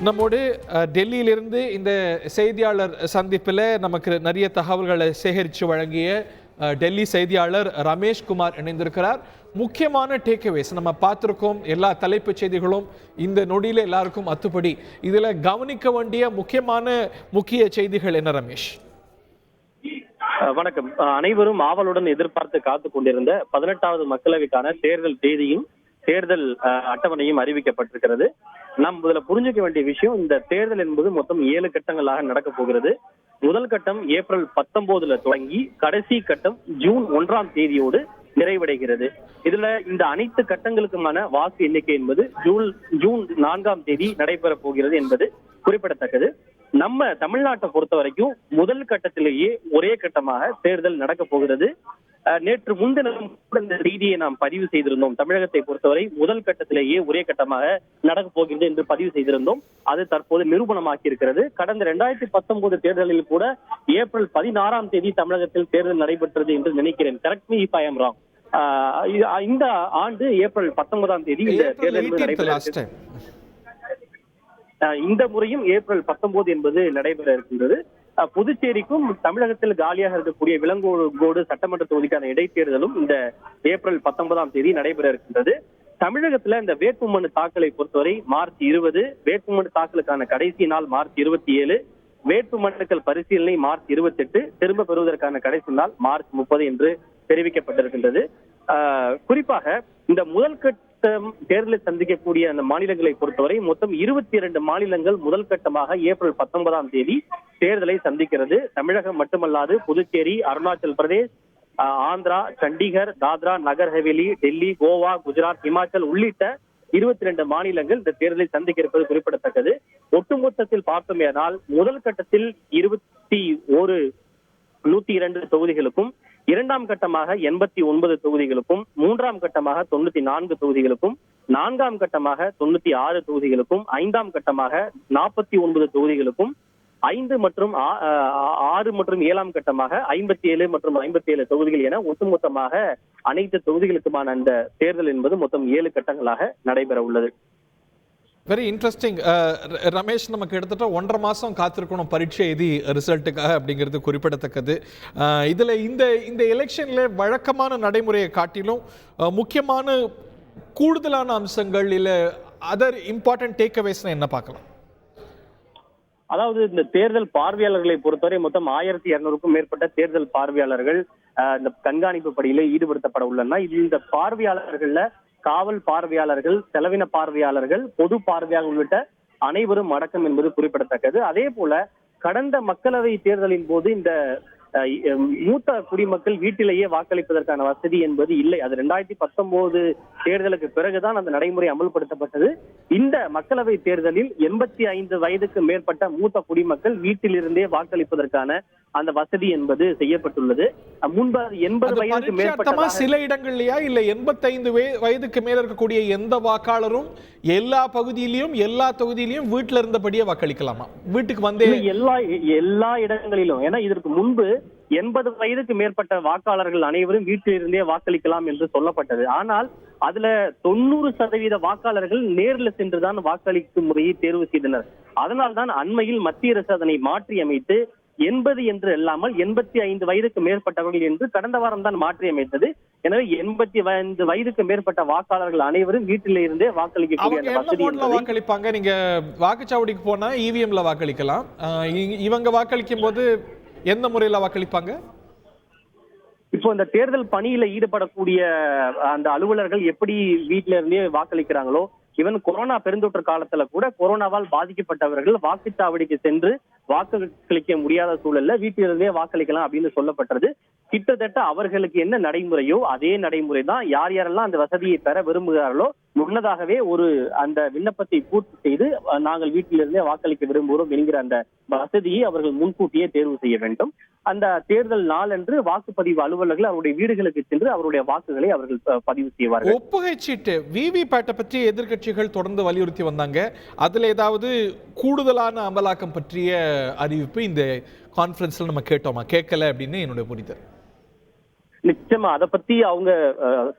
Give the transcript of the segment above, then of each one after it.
நம்மோடு டெல்லியிலிருந்து இந்த செய்தியாளர் சந்திப்பில் நமக்கு நிறைய தகவல்களை சேகரித்து வழங்கிய டெல்லி செய்தியாளர் ரமேஷ் குமார் இணைந்திருக்கிறார். முக்கியமான டேக்அவேஸ் நம்ம பார்த்துருக்கோம். எல்லா தலைப்புச் செய்திகளும் இந்த நொடியில் எல்லாருக்கும் அத்துப்படி. இதில் கவனிக்க வேண்டிய முக்கிய செய்திகள் என்ன ரமேஷ்? வணக்கம். அனைவரும் ஆவலுடன் எதிர்பார்த்து காத்துக் கொண்டிருந்த 18வது மக்களவைக்கான தேர்தல் தேதியும் தேர்தல் அட்டவணையும் அறிவிக்கப்பட்டிருக்கிறது. நாம் இதுல புரிஞ்சுக்க வேண்டிய விஷயம், இந்த தேர்தல் என்பது மொத்தம் 7 கட்டங்களாக நடக்க போகிறது. முதல் கட்டம் ஏப்ரல் 19 தொடங்கி கடைசி கட்டம் ஜூன் 1ஆம் தேதியோடு நிறைவடைகிறது. இதுல இந்த அனைத்து கட்டங்களுக்குமான வாக்கு எண்ணிக்கை என்பது ஜூன் 4ஆம் தேதி நடைபெற போகிறது என்பது குறிப்பிடத்தக்கது. நம்ம தமிழ்நாட்டை பொறுத்த வரைக்கும் முதல் கட்டத்திலேயே ஒரே கட்டமாக தேர்தல் நடக்க போகிறது. நேற்று முன்தினம் இந்த செய்தியை நாம் பதிவு செய்திருந்தோம். தமிழகத்தை பொறுத்தவரை முதல் கட்டத்திலேயே ஒரே கட்டமாக நடக்க போகிறது என்று பதிவு செய்திருந்தோம். அது தற்போது நிரூபணமாக்கி இருக்கிறது. கடந்த 2019 தேர்தலில் கூட ஏப்ரல் 16ஆம் தேதி தமிழகத்தில் தேர்தல் நடைபெற்றது என்று நினைக்கிறேன். Correct me if I am wrong. இந்த ஆண்டு ஏப்ரல் 19ஆம் தேதி இந்த தேர்தல் நடைபெற்றது. இந்த முறையும் ஏப்ரல் 19 என்பது நடைபெற இருக்கின்றது. புதுச்சேரிக்கும் தமிழகத்தில் காலியாக இருக்கக்கூடிய விலங்கோடு சட்டமன்ற தொகுதிக்கான இடைத்தேர்தலும் இந்த ஏப்ரல் 19ஆம் தேதி நடைபெற இருக்கின்றது. தமிழகத்துல இந்த வேட்புமனு தாக்கலை பொறுத்தவரை மார்ச் 20, வேட்புமனு தாக்கலுக்கான கடைசி நாள் மார்ச் 27, வேட்புமனுக்கள் பரிசீலனை மார்ச் 28, திரும்ப பெறுவதற்கான கடைசி நாள் மார்ச் 30 என்று தெரிவிக்கப்பட்டிருக்கின்றது. குறிப்பாக இந்த முதல் கட்ட தேர்தலை சந்திக்கக்கூடிய அந்த மாநிலங்களை பொறுத்தவரை மொத்தம் 22 மாநிலங்கள் முதல் கட்டமாக ஏப்ரல் 19ஆம் தேதி தேர்தலை சந்திக்கிறது. தமிழகம் மட்டுமல்லாது புதுச்சேரி, அருணாச்சல் பிரதேஷ், ஆந்திரா, சண்டிகர், தாத்ரா, நகர் ஹவேலி, டெல்லி, கோவா, குஜராத், இமாச்சல் உள்ளிட்ட 22 மாநிலங்கள் இந்த தேர்தலை சந்திக்க இருப்பது குறிப்பிடத்தக்கது. ஒட்டுமொத்தத்தில் பார்த்தோமேனால் முதல் கட்டத்தில் 102 தொகுதிகளுக்கும், இரண்டாம் கட்டமாக 89 தொகுதிகளுக்கும், மூன்றாம் கட்டமாக 94 தொகுதிகளுக்கும், நான்காம் கட்டமாக 96 தொகுதிகளுக்கும், ஐந்தாம் கட்டமாக 49 தொகுதிகளுக்கும், 5 மற்றும் 6 மற்றும் 7ஆம் கட்டமாக 57 மற்றும் 57 தொகுதிகள் என ஒட்டுமொத்தமாக அனைத்து தொகுதிகளுக்குமான அந்த தேர்தல் என்பது மொத்தம் 7 கட்டங்களாக நடைபெற உள்ளது. Very interesting Ramesh. நமக்கு கிட்டத்தட்ட 1.5 மாதம் காத்திருக்கணும் பரீட்சை எழுதி ரிசல்ட்டுக்காக அப்படிங்கிறது குறிப்பிடத்தக்கது. இதில் இந்த எலெக்ஷனில் வழக்கமான நடைமுறையை காட்டிலும் முக்கியமான கூடுதலான அம்சங்கள் இல்லை அதர் இம்பார்ட்டன்ட் டேக்அவேஸ்னா என்ன பார்க்கலாம்? அதாவது இந்த தேர்தல் பார்வையாளர்களை பொறுத்தவரை மொத்தம் 1200க்கும் மேற்பட்ட தேர்தல் பார்வையாளர்கள் இந்த கண்காணிப்பு பணியில ஈடுபடுத்தப்பட உள்ளனர். இந்த பார்வையாளர்கள்ல காவல் பார்வையாளர்கள், செலவின பார்வையாளர்கள், பொது பார்வையாளர்கள் உள்ளிட்ட அனைவரும் அடக்கம் என்பது குறிப்பிடத்தக்கது. அதே போல கடந்த மக்களவை தேர்தலின் போது இந்த மூத்த குடிமக்கள் வீட்டிலேயே வாக்களிப்பதற்கான வசதி என்பது இல்லை. அது 2019 தேர்தலுக்கு பிறகுதான் அந்த நடைமுறை அமல்படுத்தப்பட்டது. இந்த மக்களவை தேர்தலில் 85 வயதுக்கு மேற்பட்ட மூத்த குடிமக்கள் வீட்டிலிருந்தே வாக்களிப்பதற்கான அந்த வசதி என்பது செய்யப்பட்டுள்ளது. முன்பு 80 வயதுக்கு மேற்பட்ட சில இடங்கள்லயா இல்ல 85 வயதுக்கு மேல இருக்கக்கூடிய எந்த வாக்காளரும் எல்லா பகுதியிலும் எல்லா தொகுதியிலும் வீட்டில இருந்தபடியே வாக்களிக்கலாமா? வீட்டுக்கு வந்தே எல்லா இடங்களிலும். ஏன்னா இதற்கு முன்பு 80 வயதுக்கு மேற்பட்ட வாக்காளர்கள் அனைவரும் வீட்டிலிருந்தே வாக்களிக்கலாம் என்று சொல்லப்பட்டது. ஆனால் அதுல 90% வாக்காளர்கள் நேரில் சென்றுதான் வாக்களிக்கும் முறையை தேர்வு செய்தனர். அதனால்தான் அண்மையில் மத்திய அரசு அதனை மாற்றி அமைத்து 80 என்று இல்லாமல் 85 வயதுக்கு மேற்பட்டவர்கள் என்று கடந்த வாரம் தான் மாற்றி அமைத்தது. எனவே 85 வயதுக்கு மேற்பட்ட வாக்காளர்கள் அனைவரும் வீட்டில இருந்தே வாக்களிக்கக்கூடிய வாக்களிப்பாங்க. நீங்க வாக்குச்சாவடிக்கு போனா இவிஎம்ல வாக்களிக்கலாம். இவங்க வாக்களிக்கும் போது எந்த முறையில வாக்களிப்பாங்க? இப்போ இந்த தேர்தல் பணியில ஈடுபடக்கூடிய அந்த அலுவலர்கள் எப்படி வீட்டில இருந்தே வாக்களிக்கிறாங்களோ, ஈவன் கொரோனா பெருந்தொற்று காலத்துல கூட கொரோனாவால் பாதிக்கப்பட்டவர்கள் வாக்குச்சாவடிக்கு சென்று வாக்களிக்க முடியாத சூழல்ல வீட்டிலிருந்தே வாக்களிக்கலாம் அப்படின்னு சொல்லப்பட்டது. கிட்டத்தட்ட அவர்களுக்கு என்ன நடைமுறையோ அதே நடைமுறை தான். யார் யாரெல்லாம் அந்த வசதியை பெற விரும்புகிறார்களோ முன்னதாகவே அந்த விண்ணப்பத்தை பூர்த்தி செய்து நாங்கள் வீட்டிலிருந்தே வாக்களிக்க விரும்புகிறோம் என்கிற அந்த வசதியை அவர்கள் முன்கூட்டியே தேர்வு செய்ய வேண்டும். அந்த தேர்தல் நாளன்று வாக்குப்பதிவு அலுவலர்கள் அவருடைய வீடுகளுக்கு சென்று அவருடைய வாக்குகளை அவர்கள் பதிவு செய்வார்கள். ஒப்புகை சீட்டு விவிபேட்டை பற்றி எதிர்கட்சிகள் தொடர்ந்து வலியுறுத்தி வந்தாங்க. அதுல ஏதாவது கூடுதலான அமலாக்கம் பற்றிய அறிவிப்பு இந்த கான்ஃபரன்ஸ்ல நம்ம கேட்டோமா? கேட்கல அப்படின்னு என்னுடைய புரிதல். நிச்சயமா அதை பத்தி அவங்க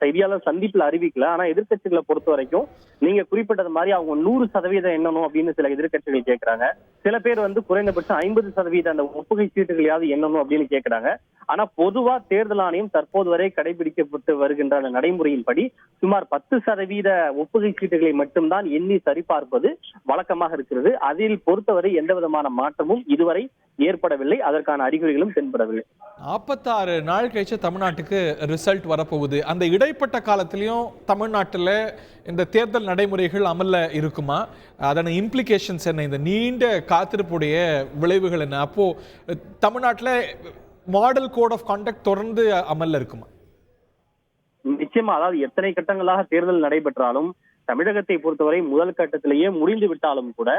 செய்தியாளர் சந்திப்புல அறிவிக்கல. ஆனா எதிர்க்கட்சிகளை பொறுத்த வரைக்கும் நீங்க குறிப்பிட்டது மாதிரி அவங்க 100% எண்ணணும் அப்படின்னு சில எதிர்க்கட்சிகள் கேட்கறாங்க. சில பேர் வந்து குறைந்தபட்சம் 50% அந்த ஒப்புகை சீட்டுகளையாவது எண்ணணும் அப்படின்னு கேட்கறாங்க. ஆனா பொதுவா தேர்தல் ஆணையம் தற்போது வரை கடைபிடிக்கப்பட்டு வருகின்ற அந்த நடைமுறையின்படி சுமார் 10% ஒப்புகை சீட்டுகளை மட்டும்தான் எண்ணி சரிபார்ப்பது வழக்கமாக இருக்கிறது. அதில் பொறுத்தவரை எந்த விதமான மாற்றமும் இதுவரை ஏற்படவில்லை, அதற்கான அறிகுறிகளும் தென்படவில்லை. 46 நாள் கழிச்சு தமிழ்நாட்டுக்கு ரிசல்ட் வரப்போகுது. அந்த இடைப்பட்ட காலத்திலையும் தமிழ்நாட்டில் இந்த தேர்தல் நடைமுறைகள் அமல்ல இருக்குமா? அதன இம்ப்ளிகேஷன்ஸ் என்ன? இந்த நீண்ட காத்திருப்புடைய விளைவுகள் என்ன? அப்போ தமிழ்நாட்டில் மாடல் கோட் ஆஃப் கான்டக்ட் தொடர்ந்து அமல்ல இருக்குமா? நிச்சயமா, அதாவது எத்தனை கட்டங்களாக தேர்தல் நடைபெற்றாலும் தமிழகத்தை பொறுத்தவரை முதல் கட்டத்திலேயே முடிந்து விட்டாலும் கூட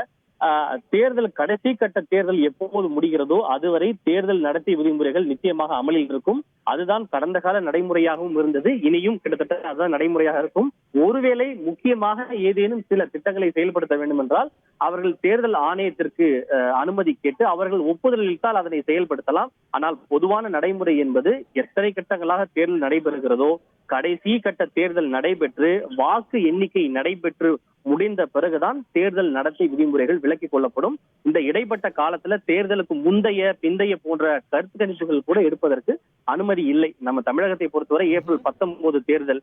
தேர்தல் கடைசி கட்ட தேர்தல் எப்போது முடிகிறதோ அதுவரை தேர்தல் நடத்தை விதிமுறைகள் நிச்சயமாக அமலில் இருக்கும். அதுதான் கடந்த கால நடைமுறையாகவும் இருந்தது, இனியும் கிட்டத்தட்ட அதுதான் நடைமுறையாக இருக்கும். ஒருவேளை முக்கியமாக ஏதேனும் சில திட்டங்களை செயல்படுத்த வேண்டும் என்றால் அவர்கள் தேர்தல் ஆணையத்திற்கு அனுமதி கேட்டு அவர்கள் ஒப்புதல் அளித்தால் அதனை செயல்படுத்தலாம். ஆனால் பொதுவான நடைமுறை என்பது எத்தனை கட்டங்களாக தேர்தல் நடைபெறுகிறதோ கடைசி கட்ட தேர்தல் நடைபெற்று வாக்கு எண்ணிக்கை நடைபெற்று முடிந்த பிறகுதான் தேர்தல் நடத்தை விதிமுறைகள் விலக்கிக் கொள்ளப்படும். இந்த இடைப்பட்ட காலத்துல தேர்தலுக்கு முந்தைய பிந்தைய போன்ற கருத்து கணிப்புகள் கூட எடுப்பதற்கு அனுமதி இல்லை. நம்ம தமிழகத்தை பொறுத்தவரை ஏப்ரல் 19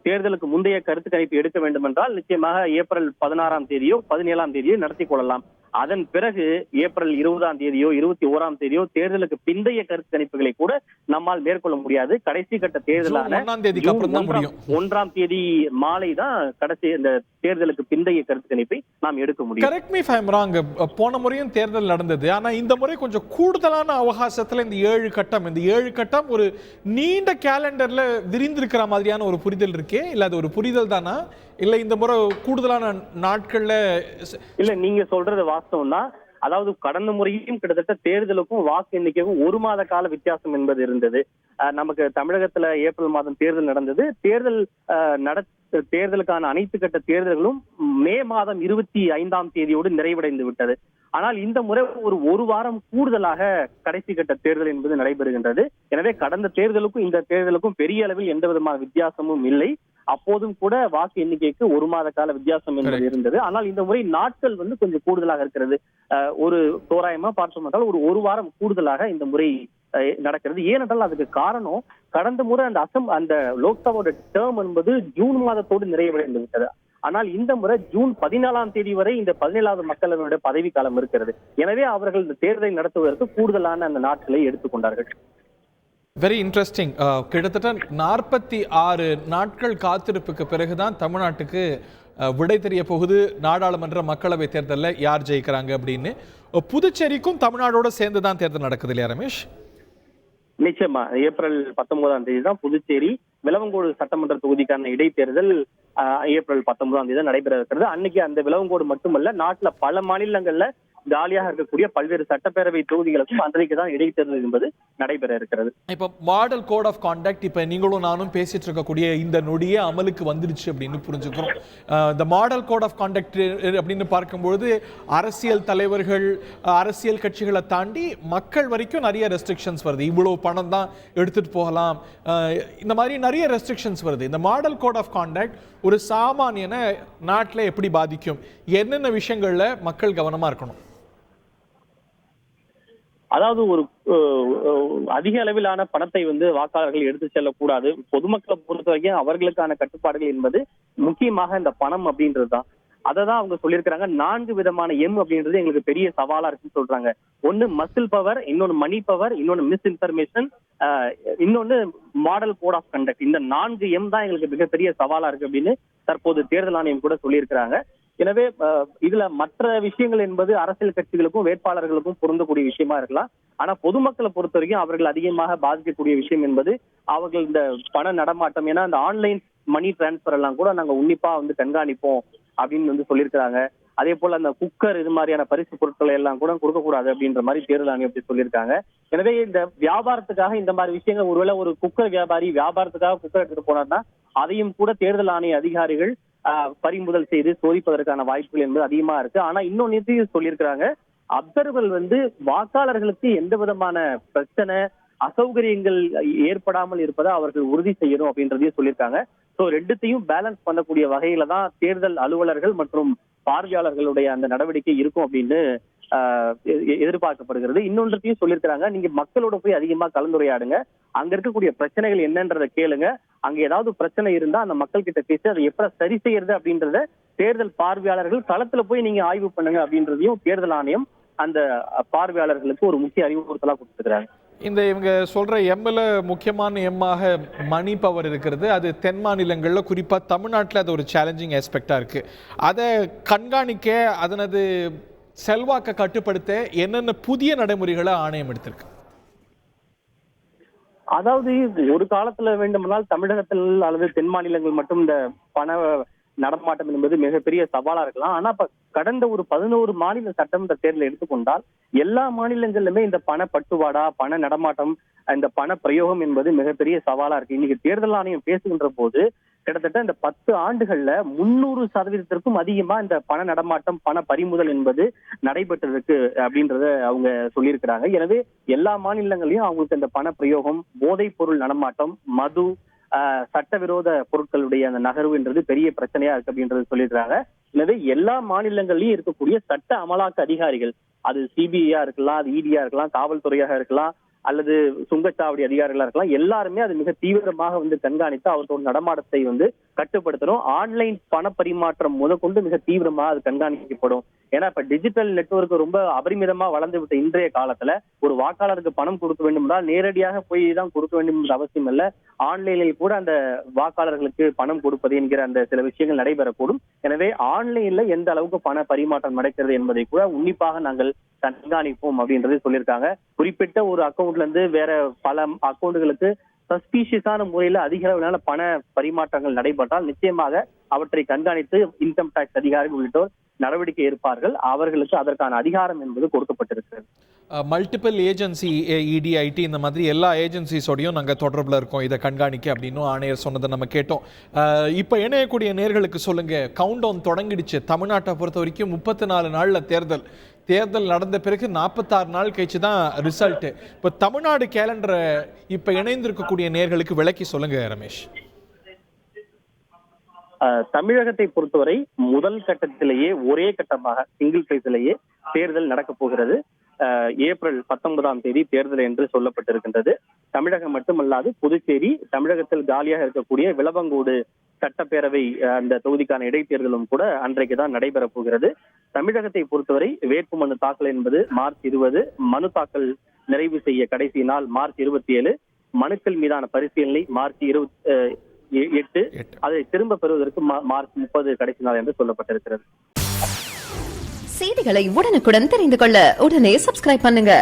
தேர்தலுக்கு முந்தைய கருத்து கணிப்பு எடுக்க வேண்டும் என்றால் நிச்சயமாக ஏப்ரல் 16ஆம் தேதியோ 17ஆம் தேதியோ நடத்தி கொள்ளலாம். அதன் பிறகு ஏப்ரல் 20ஆம் தேதியோ 21ஆம் தேதியோ தேர்தலுக்கு பிந்தைய கருத்து கணிப்புகளை கூட நம்மால் மேற்கொள்ள முடியாது. கடைசி கட்ட தேர்தலான 1ஆம் தேதி மாலை தான் கடைசி இந்த தேர்தலுக்கு பிந்தைய கருத்து கணிப்பை நாம் எடுக்க முடியும். Correct me if I am wrong. போன முறையும் தேர்தல் நடந்தது, ஆனா இந்த முறை கொஞ்சம் கூடுதலான அவகாசத்துல இந்த 7 கட்டம் ஒரு நீண்ட கேலண்டர்ல விரிந்திருக்கிற மாதிரியான ஒரு புரிதல் இருக்கே, இல்ல அது ஒரு புரிதல் தானா, இல்ல இந்த முறை கூடுதலான நாட்கள்ல? இல்ல, நீங்க சொல்றது வாஸ்தவம் தான். அதாவது கடந்த முறையும் கிட்டத்தட்ட தேர்தலுக்கும் வாக்கு எண்ணிக்கைக்கும் 1 மாத கால வித்தியாசம் என்பது இருந்தது. நமக்கு தமிழகத்துல ஏப்ரல் மாதம் தேர்தல் நடந்தது. தேர்தலுக்கான அனைத்து கட்ட தேர்தல்களும் மே மாதம் 25ஆம் தேதியோடு நிறைவடைந்து விட்டது. ஆனால் இந்த முறை ஒரு வாரம் கூடுதலாக கடைசி கட்ட தேர்தல் என்பது நடைபெறுகின்றது. எனவே கடந்த தேர்தலுக்கும் இந்த தேர்தலுக்கும் பெரிய அளவில் எந்த விதமான வித்தியாசமும் இல்லை. அப்போதும் கூட வாக்கு எண்ணிக்கைக்கு 1 மாத கால வித்தியாசம் என்பது இருந்தது. ஆனால் இந்த முறை நாட்கள் வந்து கொஞ்சம் கூடுதலாக இருக்கிறது. ஒரு தோராயமா பார்த்தோம் என்றால் ஒரு வாரம் கூடுதலாக இந்த முறை நடக்கிறது. ஏனென்றால் அதுக்கு காரணம் கடந்த முறை அந்த லோக்சபாவோட டேர்ம் என்பது ஜூன் மாதத்தோடு நிறைவடைந்து விட்டது. ஆனால் இந்த முறை ஜூன் 14ஆம் தேதி வரை இந்த 17வது மக்களவையோட பதவி காலம் இருக்கிறது. எனவே அவர்கள் இந்த தேர்தலை நடத்துவதற்கு கூடுதலான அந்த நாட்களை எடுத்துக்கொண்டார்கள். Very interesting. கிட்டத்தட்ட 46 நாட்கள் காத்திருப்புக்கு பிறகுதான் தமிழ்நாட்டுக்கு விடை தெரிய போகுது நாடாளுமன்ற மக்களவை தேர்தலில் யார் ஜெயிக்கிறாங்க அப்படின்னு. புதுச்சேரிக்கும் தமிழ்நாடோட சேர்ந்து தான் தேர்தல் நடக்குது இல்லையா ரமேஷ்? நிச்சயமா, ஏப்ரல் 19ஆம் தேதி தான் புதுச்சேரி விளவங்கோடு சட்டமன்ற தொகுதிக்கான இடைத்தேர்தல் ஏப்ரல் 19ஆம் தேதி நடைபெற இருக்கிறது. அன்னைக்கு அந்த விளவங்கோடு மட்டுமல்ல, நாட்டுல பல மாநிலங்கள்ல காலியாக இருக்கக்கூடிய பல்வேறு சட்டப்பேரவை தொகுதிகளுக்கும் அன்றைக்கு தான் இடைத்தேர்தல் என்பது நடைபெற இருக்கிறது. இப்ப மாடல் கோட் ஆஃப் கான்டக்ட் இப்ப நீங்களும் நானும் பேசிட்டு இருக்கக்கூடிய இந்த நொடியே அமலுக்கு வந்துருச்சு அப்படின்னு புரிஞ்சுக்கிறோம். இந்த மாடல் கோட் ஆஃப் கான்டக்ட் அப்படின்னு பார்க்கும்பொழுது அரசியல் தலைவர்கள், அரசியல் கட்சிகளை தாண்டி மக்கள் வரைக்கும் நிறைய ரெஸ்ட்ரிக்ஷன்ஸ் வருது. இவ்வளவு பணம் தான் எடுத்துட்டு போகலாம், இந்த மாதிரி நிறைய ரெஸ்ட்ரிக்ஷன்ஸ் வருது. இந்த மாடல் கோட் ஆஃப் கான்டக்ட் ஒரு சாமானியன நாட்டில் எப்படி பாதிக்கும்? என்னென்ன விஷயங்கள்ல மக்கள் கவனமா இருக்கணும்? அதாவது ஒரு அதிக அளவிலான பணத்தை வந்து வாக்காளர்கள் எடுத்து செல்லக்கூடாது. பொதுமக்களை பொறுத்த வரைக்கும் அவர்களுக்கான கட்டுப்பாடுகள் என்பது முக்கியமாக இந்த பணம் அப்படின்றது தான். அததான் அவங்க சொல்லியிருக்கிறாங்க. 4 விதமான எம் அப்படின்றது எங்களுக்கு பெரிய சவாலா இருக்குன்னு சொல்றாங்க. ஒன்னு மசில் பவர், இன்னொன்னு மணி பவர், இன்னொன்னு மிஸ் இன்ஃபர்மேஷன், இன்னொன்னு மாடல் கோட் ஆஃப் கண்டக்ட். இந்த 4 எம் தான் எங்களுக்கு மிகப்பெரிய சவாலா இருக்கு அப்படின்னு தற்போது தேர்தல் ஆணையம் கூட சொல்லியிருக்கிறாங்க. எனவே இதுல மற்ற விஷயங்கள் என்பது அரசியல் கட்சிகளுக்கும் வேட்பாளர்களுக்கும் பொருந்தக்கூடிய விஷயமா இருக்கலாம். ஆனா பொதுமக்களை பொறுத்த வரைக்கும் அவர்கள் அதிகமாக பாதிக்கக்கூடிய விஷயம் என்பது அவர்கள் இந்த பண நடமாட்டம். ஏன்னா இந்த ஆன்லைன் மணி டிரான்ஸ்பர் எல்லாம் கூட நாங்க உன்னிப்பா வந்து கண்காணிப்போம் அப்படின்னு வந்து சொல்லியிருக்கிறாங்க. அதே போல அந்த குக்கர் இது மாதிரியான பரிசு பொருட்களை எல்லாம் கூட கொடுக்கக்கூடாது அப்படின்ற மாதிரி தேர்தல் ஆணையம் அப்படி சொல்லியிருக்காங்க. எனவே இந்த வியாபாரத்துக்காக இந்த மாதிரி விஷயங்கள், ஒருவேளை ஒரு குக்கர் வியாபாரி வியாபாரத்துக்காக குக்கர் எடுத்துட்டு போனார்னா அதையும் கூட தேர்தல் ஆணைய அதிகாரிகள் பறிமுதல் செய்து சோதிப்பதற்கான வாய்ப்புகள் என்பது அதிகமா இருக்கு. ஆனா இன்னொன்னு சொல்லியிருக்கிறாங்க, அப்சர்வர்கள் வந்து வாக்காளர்களுக்கு எந்த விதமான பிரச்சனை அசௌகரியங்கள் ஏற்படாமல் இருப்பதை அவர்கள் உறுதி செய்யணும் அப்படின்றதையும் சொல்லியிருக்காங்க. சோ ரெண்டுத்தையும் பேலன்ஸ் பண்ணக்கூடிய வகையில தான் தேர்தல் அலுவலர்கள் மற்றும் பார்வையாளர்களுடைய அந்த நடவடிக்கை இருக்கும் அப்படின்னு எதிர்பார்க்கப்படுகிறது. இன்னொன்றத்தையும் சொல்லியிருக்கிறாங்க, நீங்க மக்களோட போய் அதிகமா கலந்துரையாடுங்க, அங்க இருக்கக்கூடிய பிரச்சனைகள் என்னன்றதை கேளுங்க, அங்க ஏதாவது பிரச்சனை இருந்தா அந்த மக்கள் கிட்ட பேசி அதை எப்படி சரி செய்யறது அப்படின்றத தேர்தல் பார்வையாளர்கள் களத்துல போய் நீங்க ஆய்வு பண்ணுங்க அப்படின்றதையும் தேர்தல் ஆணையம் அந்த பார்வையாளர்களுக்கு ஒரு முக்கிய அறிவுறுத்தலா கொடுத்துருக்காங்க. இவங்க சொல்ற எம்ல முக்கியமான எம்மாக மணி பவர் இருக்கிறது. அது தென் மாநிலங்கள்ல குறிப்பா தமிழ்நாட்டில் அது ஒரு சேலஞ்சிங் ஆஸ்பெக்டா இருக்கு. அதை கண்காணிக்க அதனது செல்வாக்க கட்டுப்படுத்த என்னென்ன புதிய நடைமுறைகளை ஆணையம் எடுத்திருக்கு? அதாவது ஒரு காலத்துல வேண்டுமானால் தமிழகத்தில் அல்லது தென் மாநிலங்கள் மட்டும் இந்த பண நடமாட்டம் என்பது மிகப்பெரிய சவாலா இருக்கலாம். ஆனா இப்ப கடந்த ஒரு 11 மாநில சட்டமன்ற தேர்தலை எடுத்துக்கொண்டால் எல்லா மாநிலங்களிலுமே இந்த பண பட்டுவாடா, பண நடமாட்டம், இந்த பண பிரயோகம் என்பது மிகப்பெரிய சவாலா இருக்கு. இன்னைக்கு தேர்தல் ஆணையம் பேசுகின்ற போது கிட்டத்தட்ட இந்த 10 ஆண்டுகள்ல 300% அதிகமா இந்த பண நடமாட்டம், பண பறிமுதல் என்பது நடைபெற்றிருக்கு அப்படின்றத அவங்க சொல்லியிருக்கிறாங்க. எனவே எல்லா மாநிலங்களையும் அவங்களுக்கு இந்த பண பிரயோகம், போதைப் பொருள் நடமாட்டம், மது, சட்டவிரோத பொருட்களுடைய அந்த நகர்வுன்றது பெரிய பிரச்சனையா இருக்கு அப்படின்றது சொல்லிடுறாங்க. எனவே எல்லா மாநிலங்கள்லயும் இருக்கக்கூடிய சட்ட அமலாக்க அதிகாரிகள், அது சிபிஐயா இருக்கலாம், அது இடியா இருக்கலாம், காவல்துறையாக இருக்கலாம், அல்லது சுங்கச்சாவடி அதிகாரிகளா இருக்கலாம், எல்லாருமே அது மிக தீவிரமாக கண்காணித்து அவர்களோட நடமாட்டத்தை கட்டுப்படுத்தணும். ஆன்லைன் பண பரிமாற்றம் முதற்கொண்டு மிக தீவிரமாக அது கண்காணிக்கப்படும். ஏன்னா இப்ப டிஜிட்டல் நெட்வொர்க் ரொம்ப அபரிமிதமா வளர்ந்து விட்ட இன்றைய காலத்துல ஒரு வாக்காளருக்கு பணம் கொடுக்க வேண்டும் என்றால் நேரடியாக போய் தான் கொடுக்க வேண்டும் என்ற அவசியம் இல்ல, ஆன்லைனில் கூட அந்த வாக்காளர்களுக்கு பணம் கொடுப்பது என்கிற அந்த சில விஷயங்கள் நடைபெறக்கூடும். எனவே ஆன்லைன்ல எந்த அளவுக்கு பண பரிமாற்றம் நடக்கிறது என்பதை கூட உன்னிப்பாக நாங்கள் கண்காணிப்போம் அப்படின்றது சொல்லியிருக்காங்க. குறிப்பிட்ட ஒரு அக்கௌண்ட்ல இருந்து வேற பல அக்கௌண்ட்களுக்கு சஸ்பீஷியஸான முறையில அதிக அளவிலான பண பரிமாற்றங்கள் நடைபெற்றால் நிச்சயமாக அவற்றை கண்காணித்து இன்கம் டாக்ஸ் அதிகாரிகள் உள்ளிட்டோர் நடவடிக்கை எடுப்பார்கள். அவர்களுக்கு அதற்கான அதிகாரம் என்பது கொடுக்கப்பட்டிருக்கிறது. மல்டிபிள் ஏஜென்சி, இடி, ஐடி, இந்த மாதிரி எல்லா ஏஜென்சிஸோடையும் நாங்கள் தொடர்பில் இருக்கோம் இதை கண்காணிக்க அப்படின்னு ஆணையர் சொன்னதை நம்ம கேட்டோம். இப்போ இணையக்கூடிய நேர்களுக்கு சொல்லுங்க, கவுண்ட் டவுன் தொடங்கிடுச்சு. தமிழ்நாட்டை பொறுத்த வரைக்கும் 34 நாள்ல தேர்தல் நடந்த பிறகு 46 நாள் கழிச்சு தான் ரிசல்ட். இப்போ தமிழ்நாடு கேலண்டரை இப்போ இணைந்திருக்கக்கூடிய நேர்களுக்கு விளக்கி சொல்லுங்க ரமேஷ். தமிழகத்தை பொறுத்தவரை முதல் கட்டத்திலேயே ஒரே கட்டமாக சிங்கிள் ஃபேஸிலேயே தேர்தல் நடக்க போகிறது. ஏப்ரல் 19ஆம் தேதி தேர்தல் என்று சொல்லப்பட்டிருக்கின்றது. தமிழகம் மட்டுமல்லாது புதுச்சேரி, தமிழகத்தில் காலியாக இருக்கக்கூடிய விளவங்கோடு சட்டப்பேரவை அந்த தொகுதிக்கான இடைத்தேர்தலும் கூட அன்றைக்கு தான் நடைபெற போகிறது. தமிழகத்தை பொறுத்தவரை வேட்புமனு தாக்கல் என்பது மார்ச் 20, மனு தாக்கல் நிறைவு செய்ய கடைசி நாள் மார்ச் 27, மனுக்கள் மீதான பரிசீலனை மார்ச் 28, அதை திரும்ப பெறுவதற்கு மார்ச் 30 கடைசி நாள் என்று சொல்லப்பட்டிருக்கிறது. செய்திகளை உடனுக்குடன் தெரிந்து கொள்ள உடனே சப்ஸ்கிரைப் பண்ணுங்க.